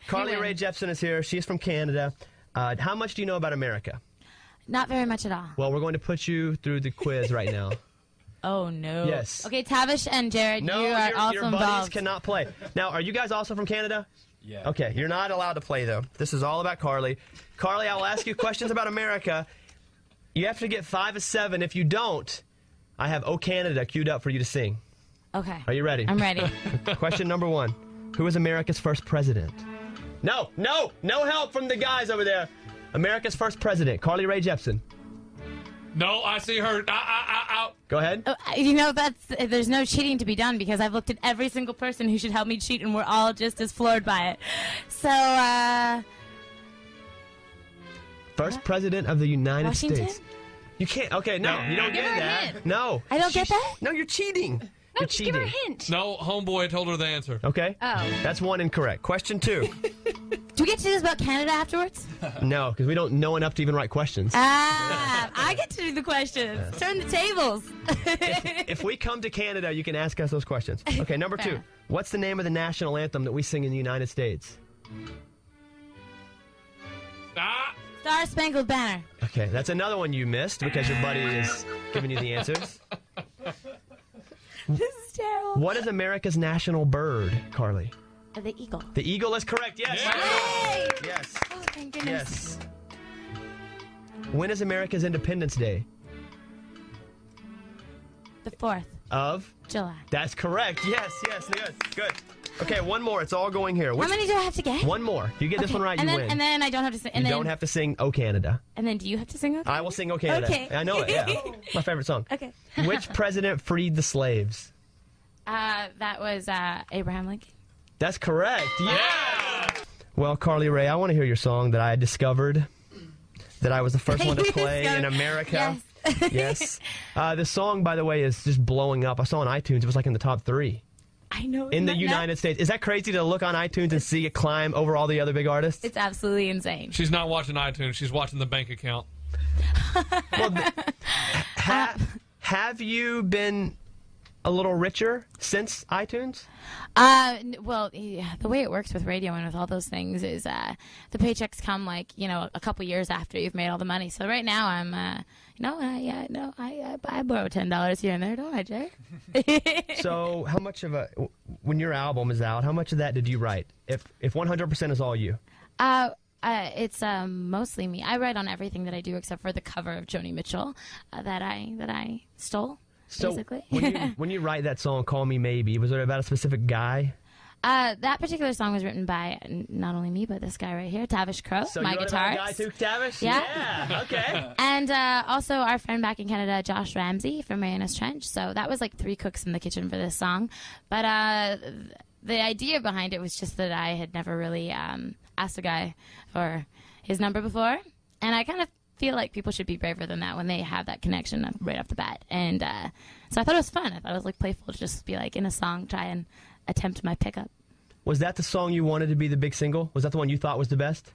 Carly Rae Jepsen is here. She's from Canada. How much do you know about America? Not very much at all. Well, we're going to put you through the quiz right now. Oh, no. Yes. Okay, Tavish and Jared, no, you are also your involved. buddies cannot play. Now, are you guys also from Canada? Yeah. Okay, you're not allowed to play, though. This is all about Carly. Carly, I will ask you questions about America. You have to get 5 of 7. If you don't, I have "Oh Canada" queued up for you to sing. Okay. Are you ready? I'm ready. Question number 1. Who was America's first president? No help from the guys over there. America's first president, Carly Rae Jepsen. No, I see her. Go ahead. You know, there's no cheating to be done because I've looked at every single person who should help me cheat, and we're all just as floored by it. So, First president of the United Washington? States. You can't. Okay, no, you don't get that. No. I don't get that? No, you're cheating. No, You're just cheating. give her a hint. No, homeboy told her the answer. Okay. Oh. That's 1 incorrect. Question 2. Do we get to do this about Canada afterwards? No, because we don't know enough to even write questions. I get to do the questions. Turn the tables. If we come to Canada, you can ask us those questions. Okay, number 2. What's the name of the national anthem that we sing in the United States? Star Spangled Banner. Okay, that's another one you missed because your buddy is giving you the answers. This is terrible. What is America's national bird, Carly? The eagle. The eagle is correct. Yes. Yay! Yes. Oh, thank goodness. Yes. When is America's Independence Day? The 4th Of? July. That's correct. Yes. Good. Okay, one more. It's all going here. How many do I have to get? One more. If you get this one right, you win. And then I don't have to sing. You don't have to sing "Oh Canada." And then do you have to sing? Okay. I will sing "Oh Canada." Okay. I know it. Yeah, my favorite song. Okay. Which president freed the slaves? That was Abraham Lincoln. That's correct. Yeah. Well, Carly Rae, I want to hear your song that I discovered that I was the first one to play in America. Yes. Yes. This song, by the way, is just blowing up. I saw on iTunes. It was like in the top 3. I know. In the United States. Is that crazy to look on iTunes and see it climb over all the other big artists? It's absolutely insane. She's not watching iTunes. She's watching the bank account. Well, have you been a little richer since iTunes? Well, yeah, the way it works with radio and with all those things is the paychecks come like, a couple years after you've made all the money. So right now I'm, I borrow $10 here and there, don't I, Jay? So how much of when your album is out, how much of that did you write? If 100% is all you? It's mostly me. I write on everything that I do except for the cover of Joni Mitchell that I stole. So basically. when you write that song, "Call Me Maybe," was it about a specific guy? That particular song was written by not only me, but this guy right here, Tavish Crow, So my you wrote about a guitarist. guy too, Tavish? Yeah. Okay. And also our friend back in Canada, Josh Ramsey from Marianas Trench. So that was like 3 cooks in the kitchen for this song. But the idea behind it was just that I had never really asked a guy for his number before. And I kind of feel like people should be braver than that when they have that connection right off the bat. And so I thought it was fun. I thought it was like playful to just be like in a song, try and attempt my pickup. Was that the song you wanted to be the big single? Was that the one you thought was the best?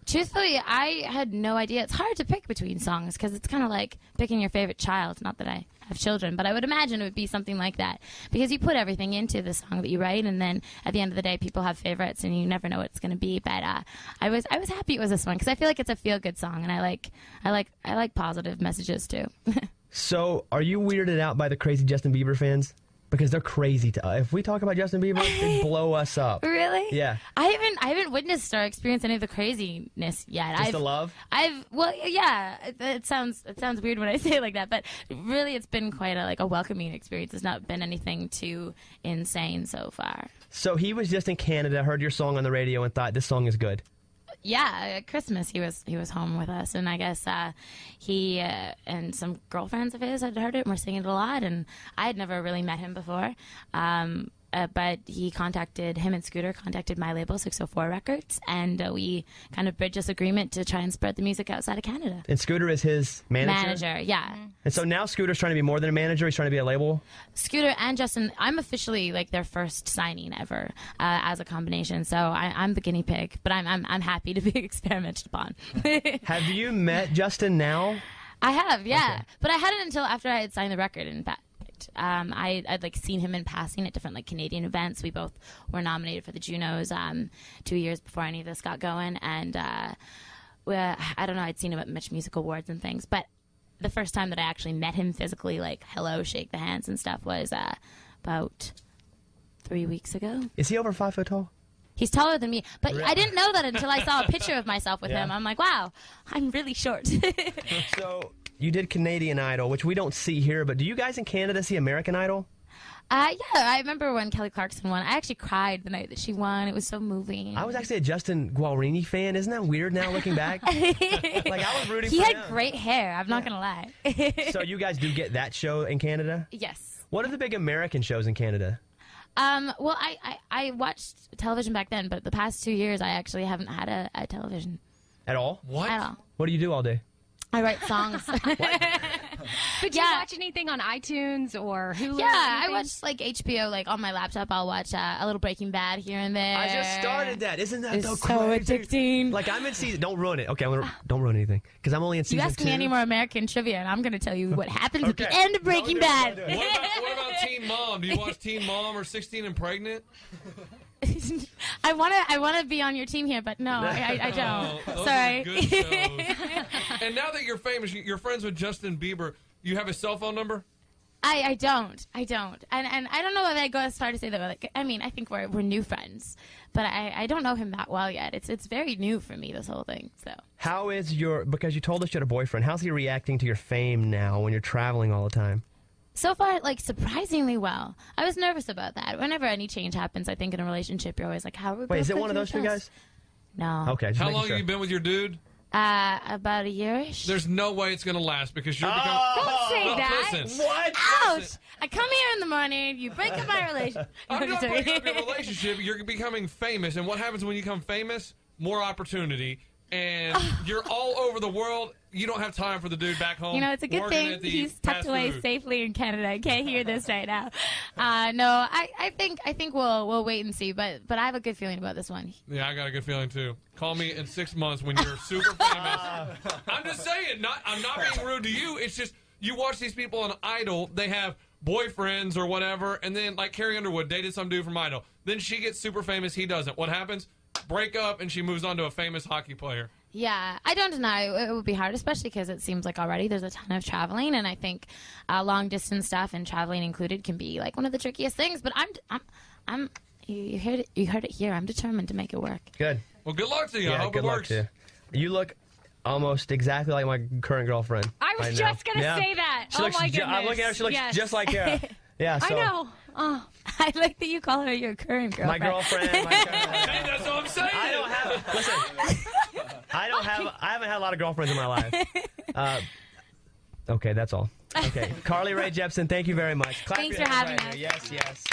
Truthfully, I had no idea. It's hard to pick between songs because it's kind of like picking your favorite child. Not that I have children, but I would imagine it would be something like that because you put everything into the song that you write, and then at the end of the day, people have favorites, and you never know what it's going to be. But I was happy it was this one because I feel like it's a feel good song, and I like positive messages too. So, are you weirded out by the crazy Justin Bieber fans? Because they're crazy to us. If we talk about Justin Bieber, they blow us up. Really? Yeah. I haven't witnessed or experienced any of the craziness yet. Just the love? Well, yeah. It sounds weird when I say it like that, but really, it's been quite a welcoming experience. It's not been anything too insane so far. So he was just in Canada, heard your song on the radio, and thought this song is good. Yeah, at Christmas he was home with us, and I guess he and some girlfriends of his had heard it and were singing it a lot, and I had never really met him before. But him and Scooter contacted my label, 604 Records, and we kind of bridged this agreement to try and spread the music outside of Canada. And Scooter is his manager? Yeah. And so now Scooter's trying to be more than a manager, he's trying to be a label? Scooter and Justin, I'm officially like their first signing ever as a combination, so I'm the guinea pig, but I'm happy to be experimented upon. Have you met Justin now? I have, yeah. Okay. But I hadn't until after I had signed the record, in fact. but I'd like seen him in passing at different like Canadian events. We both were nominated for the Junos 2 years before any of this got going, and I don't know, I'd seen him at Much Music Awards and things, but the first time that I actually met him physically, like hello, shake the hands and stuff, was about 3 weeks ago. Is he over 5 foot tall? He's taller than me, but I didn't know that until I saw a picture of myself with him. I'm like, wow, I'm really short. So you did Canadian Idol, which we don't see here, but do you guys in Canada see American Idol? Yeah, I remember when Kelly Clarkson won. I actually cried the night that she won. It was so moving. I was actually a Justin Guarini fan. Isn't that weird now looking back? Like, I was rooting he for had him. great hair, I'm not going to lie. So you guys do get that show in Canada? Yes. What are the big American shows in Canada? Well, I watched television back then, but the past 2 years I actually haven't had a television. At all? What? At all. What do you do all day? I write songs. But do you watch anything on iTunes or Hulu? Yeah, or I anything? watch like HBO, like on my laptop. I'll watch a little Breaking Bad here and there. I just started that. Isn't that It's so so crazy? addicting. Like, I'm in season... Don't ruin it. Okay, don't ruin anything. Because I'm only in season You ask 2. me any more American trivia, and I'm going to tell you what happens at the Okay. end of Breaking Bad. What about Teen Mom? Do you watch Teen Mom or 16 and Pregnant? I want to be on your team here, but no, I don't. Oh, those Sorry. are good shows. And now that you're famous, you're friends with Justin Bieber. You have his cell phone number? I don't. And I don't know if I go as far to say that. Like, I mean, I think we're new friends, but I don't know him that well yet. It's very new for me, this whole thing. So How is because you told us you had a boyfriend, how's he reacting to your fame now when you're traveling all the time? so far, like, surprisingly well. I was nervous about that. Whenever any change happens, I think in a relationship, you're always like, how are we? Wait, is it one of those two guys? No. Okay. Just How making long sure. have you been with your dude? About a year-ish. There's no way it's going to last because you're becoming... Don't say that. Listen. What? Ouch! I come here in the morning, you break up my relationship. I'm not breaking up your relationship. You're becoming famous. And what happens when you become famous? More opportunity. And you're all over the world. You don't have time for the dude back home. You know, it's a good working thing at the he's tucked fast away food. safely in Canada. I can't hear this right now. No, I think we'll wait and see. But I have a good feeling about this one. Yeah, I got a good feeling too. Call me in 6 months when you're super famous. I'm just saying, I'm not being rude to you. It's just you watch these people on Idol. They have boyfriends or whatever, and then like Carrie Underwood dated some dude from Idol. Then she gets super famous. He doesn't. What happens? Break up, and she moves on to a famous hockey player. Yeah, I don't deny it would be hard, especially because it seems like already there's a ton of traveling, and I think long distance stuff and traveling included can be like one of the trickiest things. But I'm you heard it here. I'm determined to make it work. Good. Well, good luck to you. I Yeah, hope good it luck works. to you. You look almost exactly like my current girlfriend. I was right just now. going to Yeah. say that. She Oh, looks my ju- goodness. I'm looking at her. She looks Yes. just like Kara. Yeah, so I know. Oh. I like that you call her your current girlfriend. my girlfriend. Hey, that's what I'm saying. I don't have. Listen, I haven't had a lot of girlfriends in my life. Okay, that's all. Okay, Carly Rae Jepsen, thank you very much. Clap Thanks your for hands having right us. here. Yes.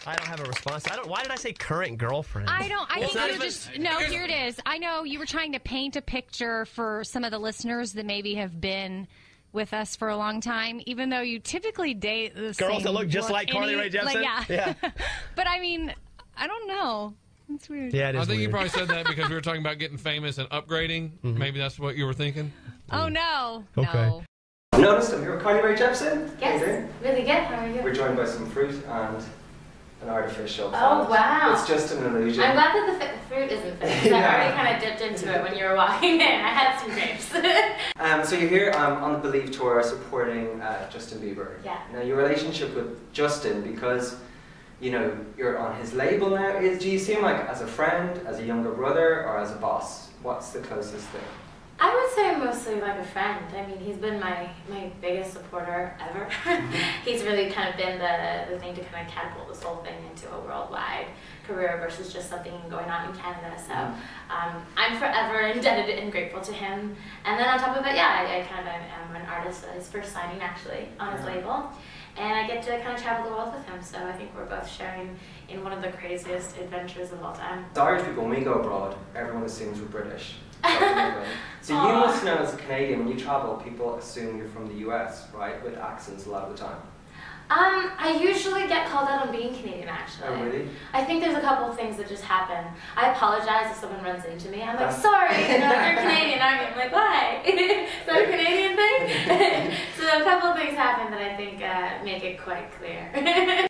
I don't have a response. Why did I say current girlfriend? I think not you're even- just no. Here it is. I know you were trying to paint a picture for some of the listeners that maybe have been with us for a long time, even though you typically date the same Girls that look just like Carly Rae Jepsen. Like, Yeah. But I mean, I don't know. It's weird. Yeah, it is I think you weird. probably said that because we were talking about getting famous and upgrading. Maybe that's what you were thinking. Oh no. Okay. No. I've noticed I'm here with Carly Rae Jepsen. How you doing? really good. How are you? We're joined by some fruit and an artificial Oh, planet. wow. It's just an illusion. I'm glad that the fruit isn't finished. 'Cause I Yeah. already kind of dipped into it when you were walking in. I had some grapes. So you're here on the Believe tour supporting Justin Bieber. Yeah. Now your relationship with Justin, because you know you're on his label now. Do you see him like as a friend, as a younger brother, or as a boss? What's the closest thing? I would say mostly like a friend. I mean, he's been my biggest supporter ever. He's really kind of been the thing to kind of catapult this whole thing into a worldwide career versus just something going on in Canada. So I'm forever indebted and grateful to him. And then on top of it, yeah, I kind of am an artist at his first signing actually on his label. And I get to kind of travel the world with him. So I think we're both sharing in one of the craziest adventures of all time. As Irish people, when we go abroad, everyone assumes we're British. So you Aw. must know as a Canadian, when you travel, people assume you're from the US, right? With accents a lot of the time. I usually get called out on being Canadian, actually. Oh, really? I think there's a couple of things that just happen. I apologize if someone runs into me. I'm like, sorry, you're Canadian, aren't you? I'm like, why? Is that a Canadian thing? So a couple of things happen that I think make it quite clear.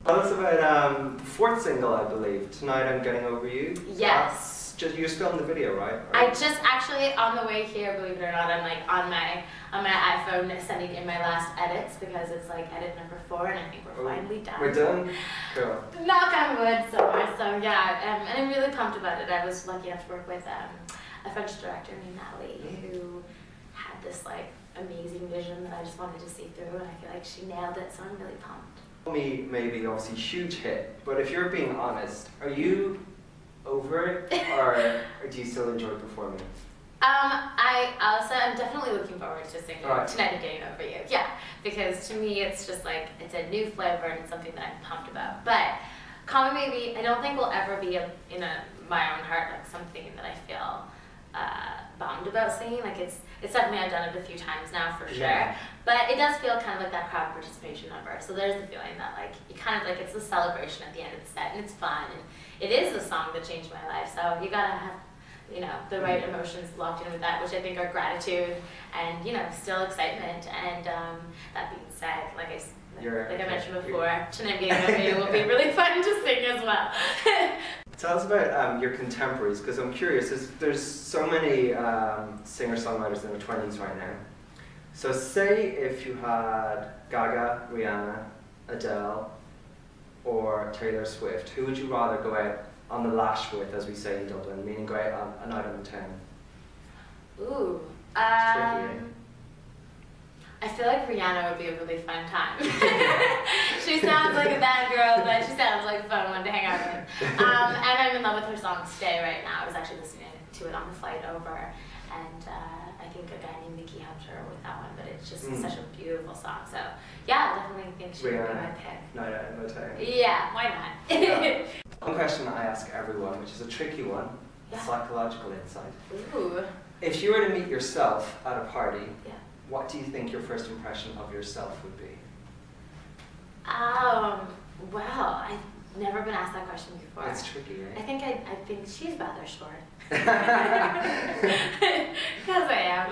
Tell us about the fourth single, I believe, Tonight I'm Getting Over You. Yes. You just filmed the video, right? I just actually, on the way here, believe it or not, I'm like on my iPhone sending in my last edits because it's like edit number 4 and I think we're finally done. We're done? Cool. Knock on wood somewhere. So yeah, and I'm really pumped about it. I was lucky enough to work with a French director named Natalie who had this like amazing vision that I just wanted to see through, and I feel like she nailed it, so I'm really pumped. Me, maybe obviously huge hit, but if you're being honest, are you over it, or do you still enjoy performing? I'm definitely looking forward to singing Tonight I'm Getting Over You. Yeah, because to me it's just like, it's a new flavor and it's something that I'm pumped about. But Call Me Maybe, I don't think will ever be my own heart like something that I feel bummed about singing. Like it's definitely, I've done it a few times now for sure. But it does feel kind of like that crowd participation number. So there's the feeling that like you kind of like, it's a celebration at the end of the set and it's fun. And it is the song that changed my life. So you gotta have the right emotions locked in with that, which I think are gratitude and, still excitement. And that being said, like I mentioned before, Tonight I'm Getting Over You will be really fun to sing as well. Tell us about your contemporaries, because I'm curious, there's so many singer-songwriters in their 20s right now. So say if you had Gaga, Rihanna, Adele, or Taylor Swift, who would you rather go out on the lash with, as we say in Dublin, meaning go out on a night on the town? Ooh. I feel like Rihanna would be a really fun time. She sounds like a bad girl, but she sounds like a fun one to hang out with. And I'm in love with her song Stay right now. I was actually listening to it on the flight over, and I think a guy named Mickey helped her with that one, but it's just such a beautiful song. So yeah, I definitely think she would be my pick. Night out on the town. Yeah, why not? One question I ask everyone, which is a tricky one, psychological insight. Ooh. If you were to meet yourself at a party, what do you think your first impression of yourself would be? Well, I've never been asked that question before. It's tricky, right? I think she's rather short. Because I am.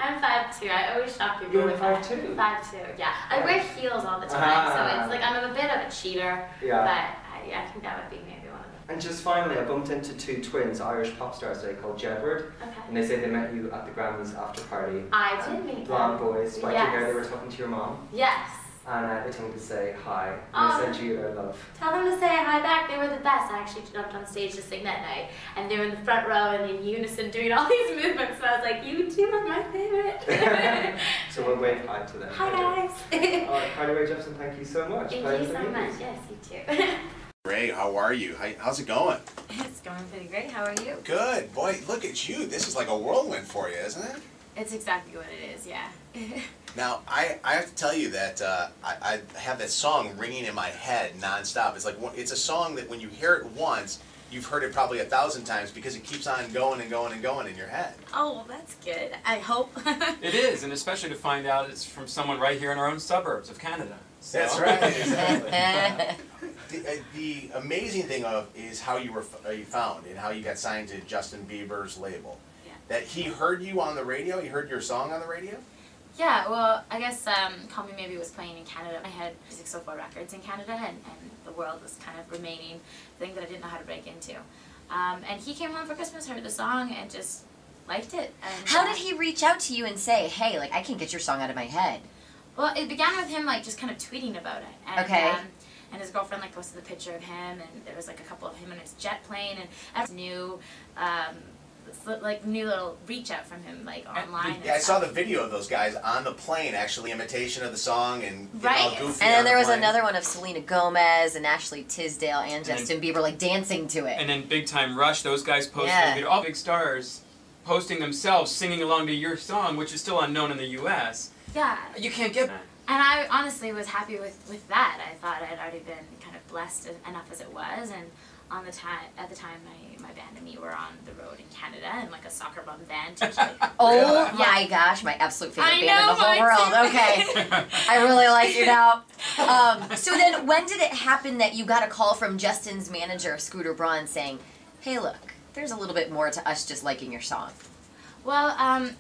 I'm 5'2". I always shock people. You're with 5'2"? 5'2", yeah. I wear heels all the time, so it's like I'm a bit of a cheater. Yeah. But I think that would be maybe one of them. And just finally, I bumped into 2 twins, Irish pop stars today, called Jedward. Okay. And they say they met you at the Grammys after party. I did meet them. Blonde boys, spiky hair, they were talking to your mom. Yes. And they told me to say hi. And they sent you their love. Tell them to say hi back. They were the best. I actually jumped on stage to sing that night. And they were in the front row and in unison doing all these movements. And I was like, you two are my favorite. So we'll wave hi to them. Hi, guys. All right, Rae Jepsen, thank you so much. Thank you so much. Yes, you too. Rae, how are you? How's it going? It's going pretty great. How are you? Good. Boy, look at you. This is like a whirlwind for you, isn't it? It's exactly what it is, yeah. Now, I have to tell you that I have that song ringing in my head nonstop. It's like it's a song that when you hear it once, you've heard it probably 1,000 times because it keeps on going and going and going in your head. Oh, well, that's good. I hope. It is, and especially to find out it's from someone right here in our own suburbs of Canada. So. That's right, exactly. The amazing thing is how you found and how you got signed to Justin Bieber's label. Yeah. That he heard you on the radio. He heard your song on the radio. Yeah, well, I guess Call Me Maybe was playing in Canada. I had 604 Records in Canada, and the world was kind of remaining thing that I didn't know how to break into. And he came home for Christmas, heard the song, and just liked it. And, how did he reach out to you and say, hey, like, I can get your song out of my head? Well, it began with him, like, just kind of tweeting about it. And, okay. And his girlfriend, like, posted the picture of him, and there was, like, a couple of him in his jet plane, and everyone new little reach out from him, like, online. Yeah, I saw the video of those guys on the plane, actually, imitation of the song and all goofy. And then there was another one of Selena Gomez and Ashley Tisdale and Justin Bieber, like, dancing to it. And then Big Time Rush, those guys posted all big stars posting themselves singing along to your song, which is still unknown in the U.S. Yeah. You can't get that. And I honestly was happy with that. I thought I'd already been kind of blessed enough as it was, and at the time, my band and me were on the road in Canada in like a soccer mom van. To like, Oh my gosh, my absolute favorite band in the whole mine world. too. Okay, I really like you now. So then, when did it happen that you got a call from Justin's manager, Scooter Braun, saying, "Hey, look, there's a little bit more to us just liking your song"? Well,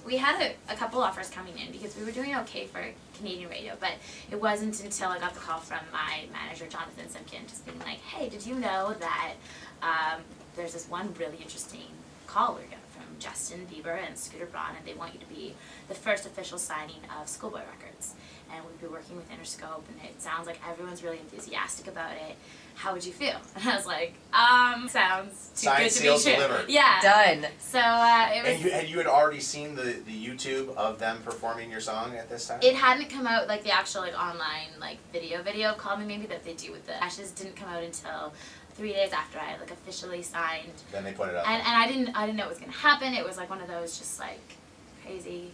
we had a couple offers coming in because we were doing okay for Canadian radio, but it wasn't until I got the call from my manager, Jonathan Simkin, just being like, hey, did you know that there's this one really interesting call we're getting from Justin Bieber and Scooter Braun, and they want you to be the first official signing of Schoolboy Records. And we've been working with Interscope, and it sounds like everyone's really enthusiastic about it. How would you feel? And I was like, sounds too Signed, good to be sealed, true. delivered. Yeah. Done. So it was. And you had already seen the YouTube of them performing your song at this time? It hadn't come out, like the actual like online like video of Call Me Maybe that they do with the Ashes didn't come out until 3 days after I like officially signed. Then they put it up. And I didn't know it was gonna happen. It was like one of those just like crazy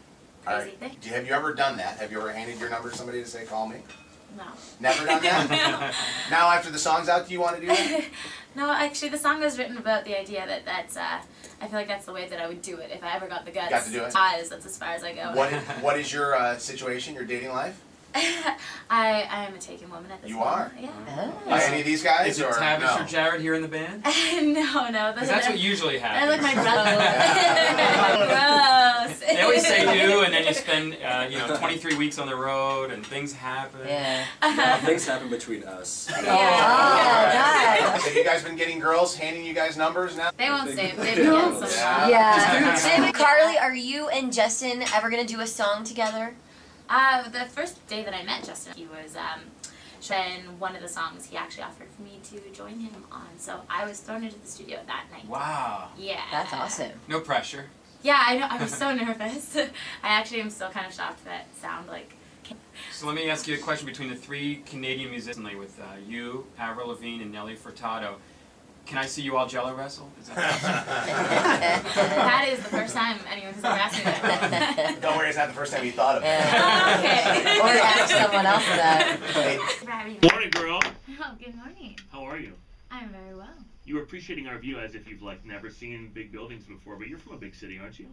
things. Have you ever done that? Have you ever handed your number to somebody to say, call me? No. Never done that? Now after the song's out, do you want to do that? No, actually the song was written about the idea that I feel like that's the way that I would do it if I ever got the guts. Got to do it? That's as far as I go. What is your situation, your dating life? I am a taken woman at this You point. are? Yeah. Oh. Any of these guys? Is it or Tavish no? or Jared here in the band? No. That's what usually They're happens. like my brothers. Gross. They always say do, and then you spend 23 weeks on the road, and things happen. Yeah. Things happen between us. Oh, God. Have you guys been getting girls handing you guys numbers now? They won't say it. They've been getting some. Yeah. David, Carly, are you and Justin ever going to do a song together? The first day that I met Justin, he was then one of the songs he actually offered for me to join him on. So I was thrown into the studio that night. Wow. Yeah. That's awesome. No pressure. Yeah, I know. I was so nervous. I actually am still kind of shocked that sound like. So let me ask you a question between the 3 Canadian musicians with you, Avril Lavigne, and Nelly Furtado. Can I see you all Jello wrestle? Is that That is the first time anyone has ever asked me that. Don't worry, it's not the first time you thought of it. Okay. Or ask someone else that. Morning, girl. Oh, good morning. How are you? I'm very well. You were appreciating our view as if you've never seen big buildings before, but you're from a big city, aren't you?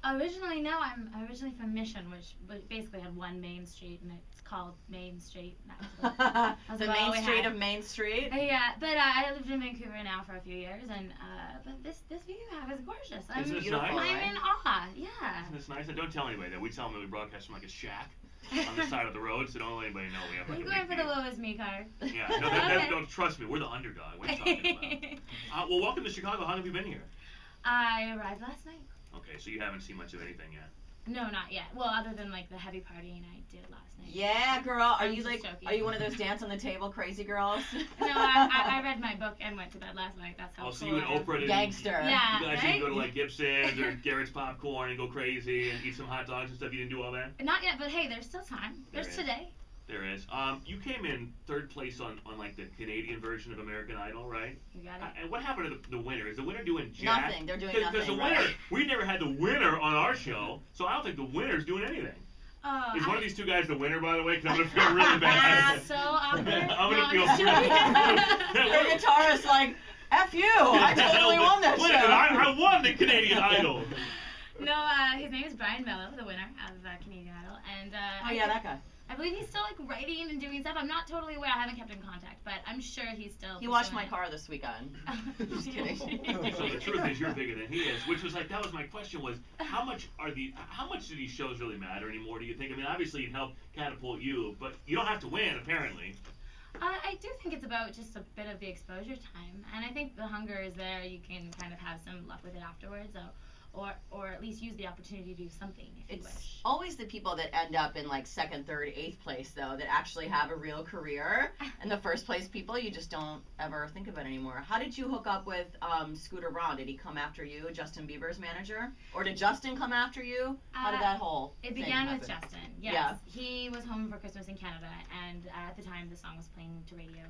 Originally, no. I'm originally from Mission, which basically had one main street, and it's called Main Street. The main street of Main Street? Yeah, but I lived in Vancouver now for a few years, and but this view you have is gorgeous. Isn't this nice? I'm in awe. Yeah. Isn't this nice? And don't tell anybody that. We tell them that we broadcast from a shack on the side of the road, so don't let anybody know we have I'm a going big for view. the lowest me car. Yeah, no, don't trust me. We're the underdog. What are you talking about? Well, welcome to Chicago. How long have you been here? I arrived last night. Okay, so you haven't seen much of anything yet. No, not yet. Well, other than like the heavy partying I did last night. Yeah, girl. Are I'm you just joking. Are you one of those dance on the table crazy girls? No, I read my book and went to bed last night. That's how. Oh, so cool you and I am. Oprah didn't. Gangster. Yeah. You guys right? didn't go to Gibson's or Garrett's Popcorn and go crazy and eat some hot dogs and stuff. You didn't do all that. Not yet, but hey, there's still time. There's today. There is. You came in 3rd place on the Canadian version of American Idol, right? You got it. And what happened to the winner? Is the winner doing jack? Nothing. They're doing Because nothing. the winner, we never had the winner on our show, so I don't think the winner's doing anything. Is one of these 2 guys the winner, by the way? Because I'm going to feel really bad. So awkward. I'm going to feel just really The guitarist like, F you! I totally won that Wait show. a minute, I won the Canadian Idol. No, his name is Brian Mello, the winner of Canadian Idol, and Oh yeah, that guy. I believe he's still writing and doing stuff. I'm not totally aware. I haven't kept in contact, but I'm sure he's still. He washed pursuing my it. car this weekend. Just kidding. So the truth is, you're bigger than he is, which was that was my question was, how much do these shows really matter anymore? Do you think? I mean, obviously it helped catapult you, but you don't have to win, apparently. I do think it's about just a bit of the exposure time, and I think the hunger is there. You can kind of have some luck with it afterwards, or at least use the opportunity to do something if you It's wish. always the people that end up in 2nd, 3rd, 8th place though that actually have a real career. And the 1st place people, you just don't ever think of it anymore. How did you hook up with Scooter Braun? Did he come after you, Justin Bieber's manager, or did Justin come after you? How did that whole It thing began with happen? Justin. Yes. Yeah. He was home for Christmas in Canada, and at the time the song was playing to radio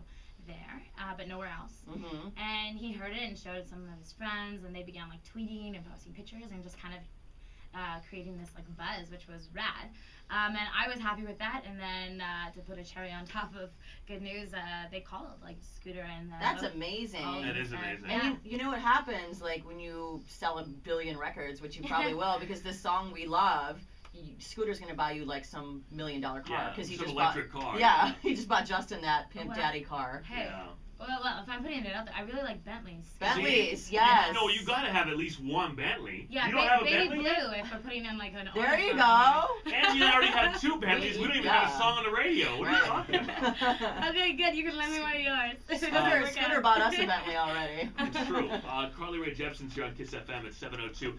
there, but nowhere else. Mm-hmm. And he heard it and showed some of his friends, and they began tweeting and posting pictures and just kind of creating this like buzz, which was rad. And I was happy with that. And then to put a cherry on top of good news, they called like Scooter and. That's amazing. That is amazing. And you know what happens like when you sell 1 billion records, which you probably will, because this song we love. Scooter's gonna buy you like some $1 million car because he just electric bought. car. Yeah, he just bought Justin that pimp daddy car. Hey. Yeah. Well, if I'm putting it out there, I really like Bentleys. Bentleys, yes. No, you gotta have at least one Bentley. Yeah, you don't have a baby Bentley blue. yet? If we're putting in like an. There you go. And you already have 2 Bentleys. We don't even have a song on the radio. What are you talking about? Okay, good. You can lend me one of yours. Scooter bought us a Bentley already. It's true. Carly Rae Jepsen's here on Kiss FM at 7:02.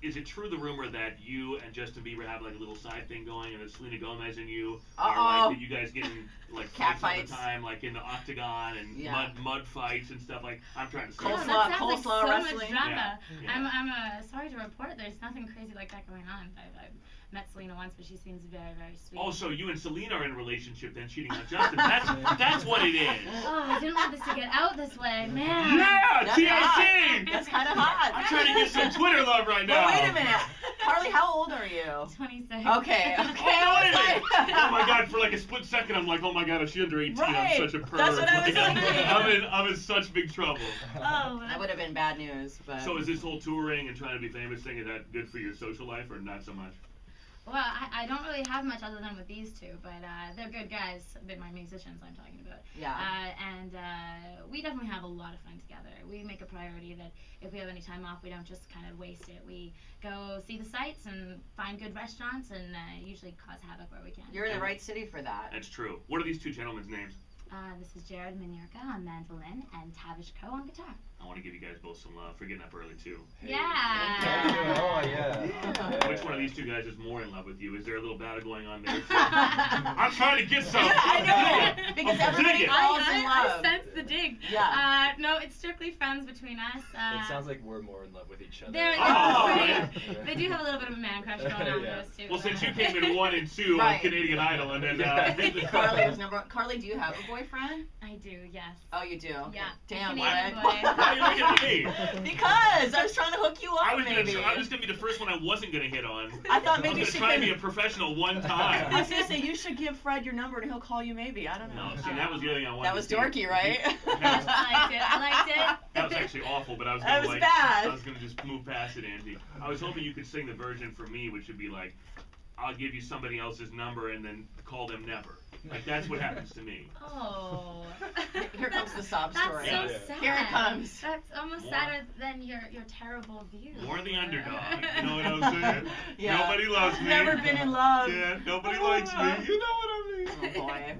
Is it true, the rumor that you and Justin Bieber have like a little side thing going, and that Selena Gomez and you are like that you guys get in like cat fights all the time, like in the octagon and mud fights and stuff? Like I'm trying to say. Coleslaw so wrestling. much drama. Yeah. I'm sorry to report there's nothing crazy like that going on. I've met Selena once, but she seems very, very sweet. Oh, so you and Selena are in a relationship, then cheating on Justin. That's what it is. Oh, I didn't want this to get out this way, man. Yeah, THC. That's kind of hot. I'm trying to get some Twitter love right now. But wait a minute, Carly, how old are you? 26. Okay. Oh, wait a minute. Oh my God! For like a split second, I'm like, oh my God, if she's under 18, Right. I'm such a perv. That's what I was thinking. I'm in such big trouble. Oh, That would have been bad news, but. So is this whole touring and trying to be famous thing, is that good for your social life or not so much? Well, I don't really have much other than with these two, but they're good guys. They're my musicians I'm talking about. Yeah. And we definitely have a lot of fun together. We make a priority that if we have any time off, we don't just kind of waste it. We go see the sights and find good restaurants and usually cause havoc where we can. You're in the right city for that. That's true. What are these 2 gentlemen's names? This is Jared Manierka on mandolin and Tavish Coe on guitar. I want to give you guys both some love for getting up early too. Yeah. Oh, yeah. Which one of these 2 guys is more in love with you? Is there a little battle going on there? I'm trying to get some. I know. Because everybody falls in I love. sense the dig. Yeah. No, it's strictly friends between us. It sounds like we're more in love with each other. They do have a little bit of a man crush going on those two. Well, since you came in 1 and 2 on Canadian Idol, and then Carly was number 1. Carly, do you have a boyfriend? I do, yes. Oh, you do? Yeah. Damn, Canadian what? boy. Why are you looking at me? Because I was trying to hook you up, I was maybe. gonna be the first one I wasn't gonna hit on. I thought maybe I you was should gonna try to be a professional one time. I was gonna say you should give Fred your number and he'll call you maybe. I don't know. No, see, that was the other thing I wanted. That was to see. dorky, right? I liked it. That was actually awful, but I was That gonna was bad. I was gonna just move past it, Angie. I was hoping you could sing the version for me, which would be like, I'll give you somebody else's number and then call them never. Like that's what happens to me. Oh. Here comes the sob story. That's so sad. Here it comes. That's almost sadder than your terrible view. More the underdog. You know what I'm saying? Yeah. Nobody loves me. Never been in love. Yeah, nobody likes me. You know what I mean? Oh boy.